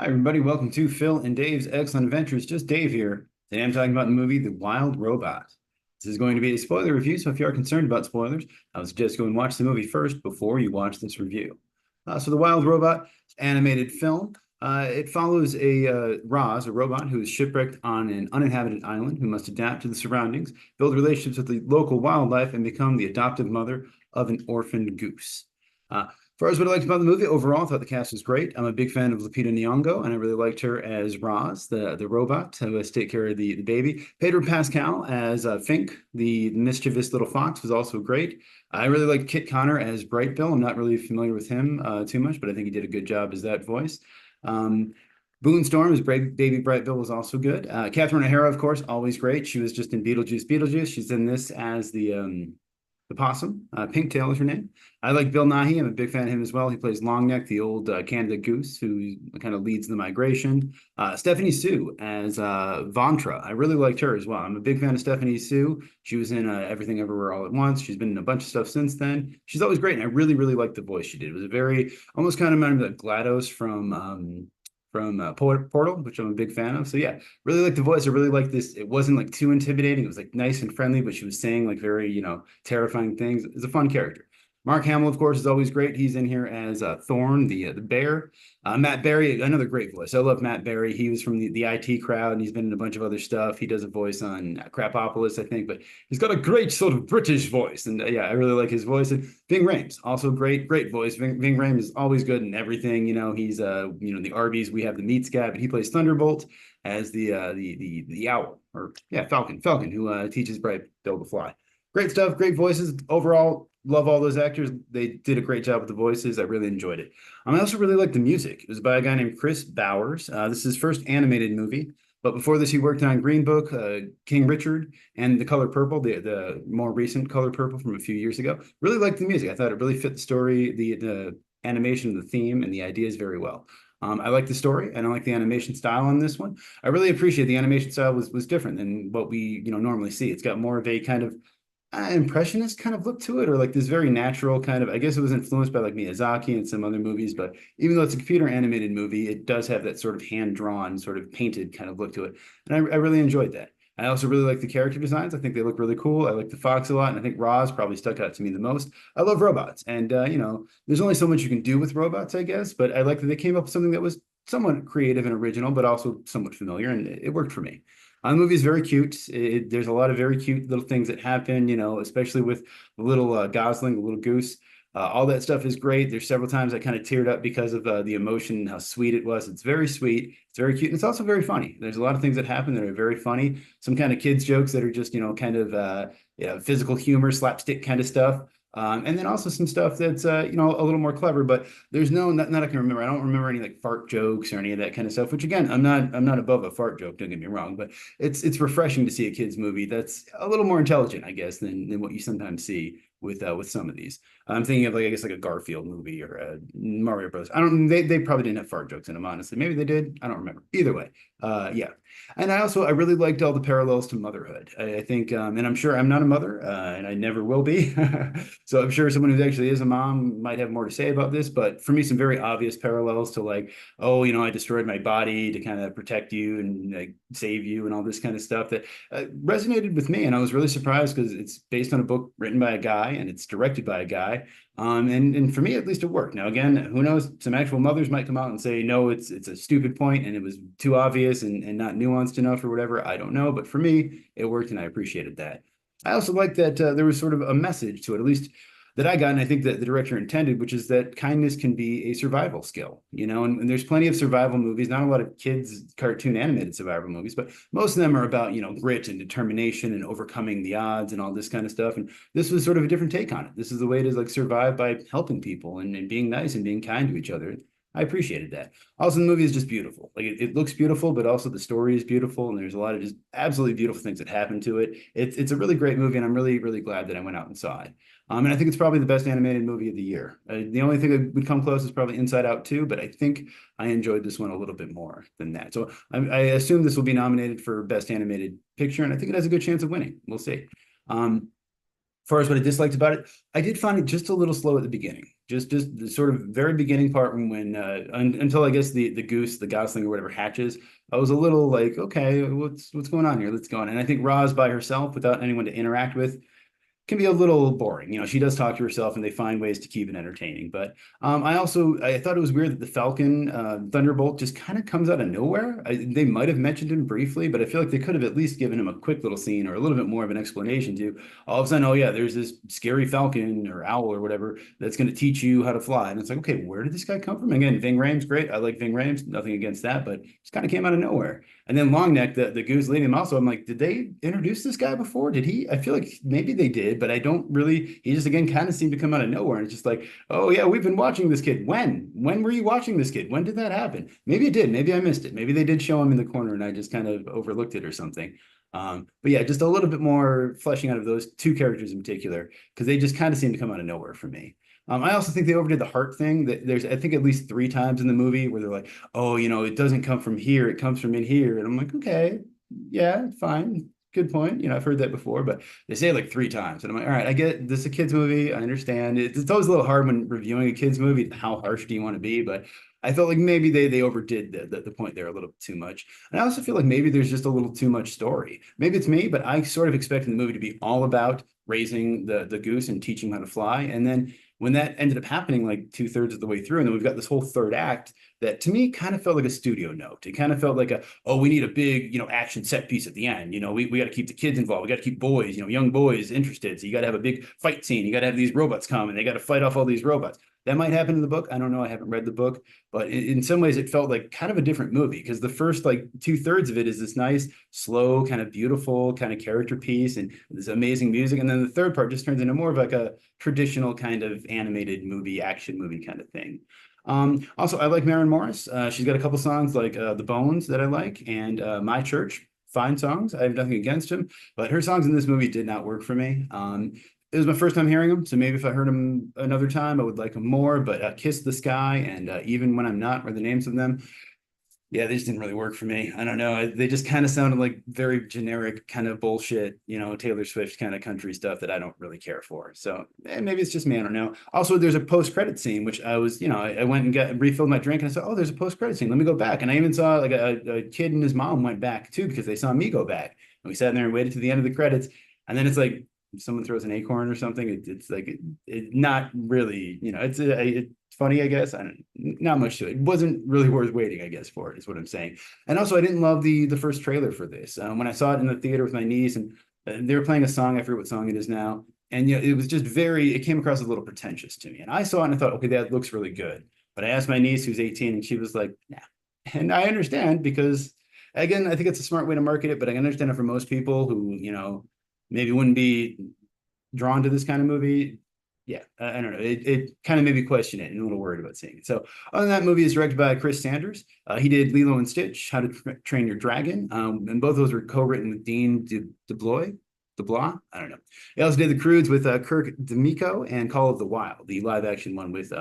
Everybody, welcome to Phil and Dave's Excellent Adventures. Just Dave here. Today I'm talking about the movie The Wild Robot. This is going to be a spoiler review, so if you are concerned about spoilers, I would suggest go and watch the movie first before you watch this review. So The Wild Robot, animated film. It follows a robot who is shipwrecked on an uninhabited island who must adapt to the surroundings, build relationships with the local wildlife, and become the adoptive mother of an orphaned goose. As far as what I liked about the movie, overall, I thought the cast was great. I'm a big fan of Lupita Nyong'o, and I really liked her as Roz, the robot who has to take care of the baby. Pedro Pascal as Fink, the mischievous little fox, was also great. I really liked Kit Connor as Bright Bill. I'm not really familiar with him too much, but I think he did a good job as that voice. Boone Storm as Baby Bright Bill was also good. Catherine O'Hara, of course, always great. She was just in Beetlejuice. She's in this as the possum. Pinktail is her name. I like Bill Nighy. I'm a big fan of him as well. He plays Longneck, the old Canada goose who kind of leads the migration. Stephanie Sue as Vantra. I really liked her as well. I'm a big fan of Stephanie Sue. She was in Everything Everywhere All at Once. She's been in a bunch of stuff since then. She's always great, and I really, really liked the voice she did. It was a very, almost kind of reminded me of GLaDOS from Portal, which I'm a big fan of. So yeah, really like the voice. I really like this. It wasn't like too intimidating. It was like nice and friendly, but she was saying like very, terrifying things. It's a fun character. Mark Hamill, of course, is always great. He's in here as Thorn, the bear. Matt Berry, another great voice. I love Matt Berry. He was from the IT crowd, and he's been in a bunch of other stuff. He does a voice on Crapopolis, I think, but he's got a great sort of British voice. And yeah, I really like his voice. And Ving Rhames, also great voice. Ving Rhames is always good in everything. He's the Arby's. We have the meats guy, but he plays Thunderbolt as the owl, or yeah, Falcon, who teaches Bright Bill to fly. Great stuff, great voices. Overall, love all those actors. They did a great job with the voices. I really enjoyed it. I also really liked the music. It was by a guy named Chris Bowers. This is his first animated movie. But before this, he worked on Green Book, King Richard, and The Color Purple, the more recent Color Purple from a few years ago. Really liked the music. I thought it really fit the story, the animation, the theme, and the ideas very well. I like the story, and I like the animation style on this one. I really appreciate the animation style was different than what we normally see. It's got more of a kind of impressionist kind of look to it, or like this very natural kind of, I guess it was influenced by like Miyazaki and some other movies, but even though it's a computer animated movie, it does have that sort of hand-drawn, sort of painted kind of look to it. And I really enjoyed that. I also really like the character designs. I think they look really cool. I like the fox a lot, and I think Roz probably stuck out to me the most. I love robots, and there's only so much you can do with robots, I guess, but I like that they came up with something that was somewhat creative and original, but also somewhat familiar, and it worked for me. The movie is very cute. There's a lot of very cute little things that happen, especially with the little Gosling, the little goose. All that stuff is great. There's several times I kind of teared up because of the emotion and how sweet it was. It's very sweet. It's very cute. And it's also very funny. There's a lot of things that happen that are very funny. Some kind of kids jokes that are just, kind of, physical humor, slapstick kind of stuff. And then also some stuff that's a little more clever, but there's not I can remember. I don't remember any like fart jokes or any of that kind of stuff, which again, I'm not above a fart joke, don't get me wrong, but it's refreshing to see a kid's movie that's a little more intelligent, I guess, than what you sometimes see with some of these. I'm thinking of I guess like a Garfield movie or a Mario Bros. They probably didn't have fart jokes in them, honestly. Maybe they did. I don't remember. Either way. Yeah. And I really liked all the parallels to motherhood. I think, and I'm sure I'm not a mother, and I never will be. So I'm sure someone who actually is a mom might have more to say about this. But for me, some very obvious parallels to like, oh, I destroyed my body to kind of protect you and save you and all this kind of stuff that resonated with me. And I was really surprised because it's based on a book written by a guy and it's directed by a guy. And for me, at least it worked. Now, again, who knows? Some actual mothers might come out and say, no, it's a stupid point and it was too obvious and not nuanced enough or whatever. I don't know. But for me, it worked and I appreciated that. I also like that there was sort of a message to it, at least that I got, and I think that the director intended, which is that kindness can be a survival skill, and there's plenty of survival movies, not a lot of kids cartoon animated survival movies, but most of them are about, grit and determination and overcoming the odds and all this kind of stuff. And this was sort of a different take on it. This is the way to like survive by helping people and being nice and being kind to each other. I appreciated that. Also, the movie is just beautiful. Like it looks beautiful, but also the story is beautiful, and there's a lot of just absolutely beautiful things that happen to it. It's a really great movie, and I'm really, really glad that I went out and saw it. And I think it's probably the best animated movie of the year. The only thing that would come close is probably Inside Out 2, but I think I enjoyed this one a little bit more than that. So I assume this will be nominated for Best Animated Picture, and I think it has a good chance of winning. We'll see. far as what I disliked about it, I did find it just a little slow at the beginning. Just the sort of very beginning part when until I guess the goose, the gosling or whatever hatches, I was a little like, okay, what's going on here? Let's go on. And I think Roz by herself without anyone to interact with can be a little boring. You know, she does talk to herself and they find ways to keep it entertaining. But I thought it was weird that the Falcon Thunderbolt just kind of comes out of nowhere. They might have mentioned him briefly, but I feel like they could have at least given him a quick little scene or a little bit more of an explanation to all of a sudden, oh yeah, there's this scary falcon or owl or whatever that's going to teach you how to fly. And it's like, okay, where did this guy come from? Again, Ving Rhames, great. I like Ving Rhames, nothing against that, but just kind of came out of nowhere. And then Longneck, the goose leading him also, I'm like, did they introduce this guy before? Did he? I feel like maybe they did, but I don't really, he just again kind of seemed to come out of nowhere. And it's just like, oh yeah, we've been watching this kid. When were you watching this kid? When did that happen? Maybe it did. Maybe I missed it. Maybe they did show him in the corner and I just kind of overlooked it or something. But yeah, just a little bit more fleshing out of those two characters in particular, because they just kind of seem to come out of nowhere for me. I also think they overdid the heart thing. That there's, I think, at least three times in the movie where they're like, "Oh, you know, it doesn't come from here; it comes from in here." And I'm like, "Okay, yeah, fine, good point." You know, I've heard that before, but they say it like three times, and I'm like, "All right, I get this is a kids movie. I understand. It's always a little hard when reviewing a kids movie. How harsh do you want to be?" But I felt like maybe they overdid the point there a little too much. And I also feel like maybe there's just a little too much story. Maybe it's me, but I sort of expected the movie to be all about raising the goose and teaching how to fly, and then when that ended up happening like two-thirds of the way through, and then we've got this whole third act that to me kind of felt like a studio note. It kind of felt like oh, we need a big, you know, action set piece at the end. You know, we got to keep the kids involved. We got to keep boys, you know, young boys interested. So you got to have a big fight scene. You got to have these robots come and they got to fight off all these robots. That might happen in the book. I don't know. I haven't read the book, but in some ways it felt like kind of a different movie because the first like two-thirds of it is this nice, slow, kind of beautiful kind of character piece and this amazing music. And then the third part just turns into more of like a traditional kind of animated movie, action movie kind of thing. Also, I like Maren Morris. She's got a couple songs like The Bones that I like and My Church. Fine songs. I have nothing against him, but her songs in this movie did not work for me. It was my first time hearing them, so maybe if I heard them another time, I would like them more. But Kiss the Sky and Even When I'm Not are the names of them. Yeah, they just didn't really work for me. I don't know. They just kind of sounded like very generic kind of bullshit, you know, Taylor Swift kind of country stuff that I don't really care for. So maybe it's just me. I don't know. Also, there's a post-credit scene, which I was, you know, I went and got refilled my drink and I said, oh, there's a post-credit scene. Let me go back. And I even saw like a kid and his mom went back too because they saw me go back. And we sat in there and waited to the end of the credits. And then it's like, someone throws an acorn or something. It's like not really, you know, it's funny, I guess. Not much to it. It wasn't really worth waiting, I guess, for it, is what I'm saying. And also, I didn't love the first trailer for this. When I saw it in the theater with my niece, and they were playing a song, I forget what song it is now, and you know, it was just it came across as a little pretentious to me. And I saw it and I thought, okay, that looks really good. But I asked my niece, who's 18, and she was like, nah. And I understand because, again, I think it's a smart way to market it, but I can understand it for most people who, you know, maybe wouldn't be drawn to this kind of movie. Yeah, I don't know. It kind of made me question it and a little worried about seeing it. So, other than that, movie is directed by Chris Sanders. He did Lilo and Stitch, How to Train Your Dragon, and both of those were co-written with Dean DeBlois. DeBlois? I don't know. He also did The Croods with Kirk D'Amico and Call of the Wild, the live-action one with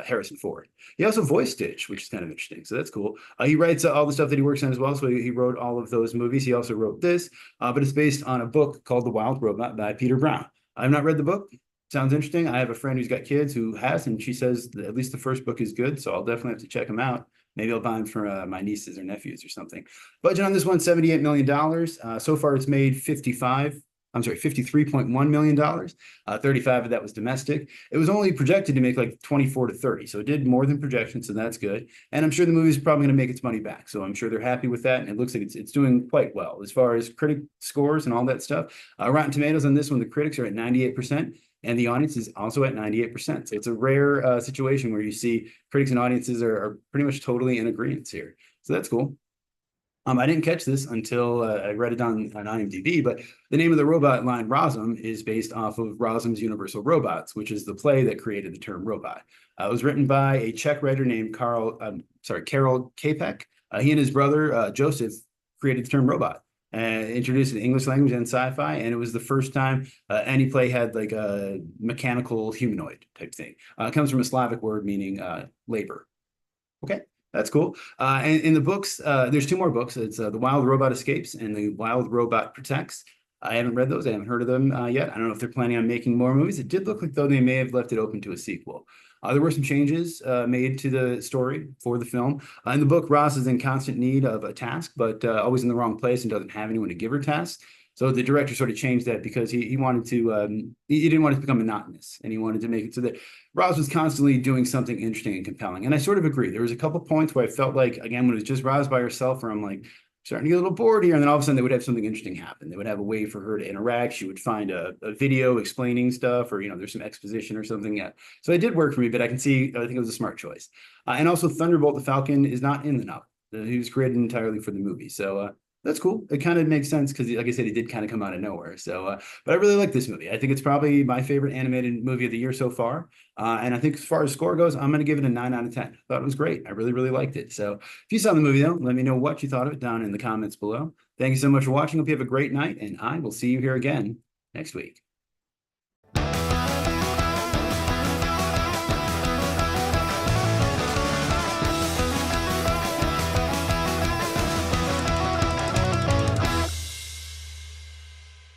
Harrison Ford. He also voiced Stitch, which is kind of interesting. So that's cool. He writes all the stuff that he works on as well. So he wrote all of those movies. He also wrote this, but it's based on a book called The Wild Robot by Peter Brown. I've not read the book. Sounds interesting. I have a friend who's got kids who has, and she says that at least the first book is good. So I'll definitely have to check them out. Maybe I'll buy them for my nieces or nephews or something. Budget on this one, $78 million. So far, it's made $53.1 million. 35 of that was domestic. It was only projected to make like 24 to 30. So it did more than projections, so that's good. And I'm sure the movie's probably going to make its money back. So I'm sure they're happy with that. And it looks like it's doing quite well as far as critic scores and all that stuff. Rotten Tomatoes on this one, the critics are at 98%. And the audience is also at 98%. So it's a rare situation where you see critics and audiences are pretty much totally in agreement here. So that's cool. I didn't catch this until I read it on IMDb, but the name of the robot line, Rosm, is based off of Rosim's Universal Robots, which is the play that created the term robot. It was written by a Czech writer named Karel Čapek. He and his brother, Joseph, created the term robot. Introduced in English language and sci-fi, and it was the first time any play had like a mechanical humanoid type thing. It comes from a Slavic word meaning labor. Okay, that's cool. And in the books, there's two more books. It's The Wild Robot Escapes and The Wild Robot Protects. I haven't read those. I haven't heard of them yet. I don't know if they're planning on making more movies. It did look like, though, they may have left it open to a sequel. There were some changes made to the story for the film. In the book, Ross is in constant need of a task, but always in the wrong place and doesn't have anyone to give her tasks. So the director sort of changed that because he wanted to he didn't want it to become monotonous, and he wanted to make it so that Ross was constantly doing something interesting and compelling. And I sort of agree. There was a couple points where I felt like, again, when it was just Ross by herself, where I'm like, starting to get a little bored here. And then all of a sudden they would have something interesting happen. They would have a way for her to interact. She would find a video explaining stuff, or, there's some exposition or something. Yeah. So it did work for me, but I can see, I think it was a smart choice. And also Thunderbolt the Falcon is not in the novel. He was created entirely for the movie. So that's cool. It kind of makes sense because, like I said, he did kind of come out of nowhere. So, but I really like this movie. I think it's probably my favorite animated movie of the year so far. And I think as far as score goes, I'm going to give it a 9 out of 10. Thought it was great. I really, really liked it. So if you saw the movie, though, let me know what you thought of it down in the comments below. Thank you so much for watching. Hope you have a great night, and I will see you here again next week.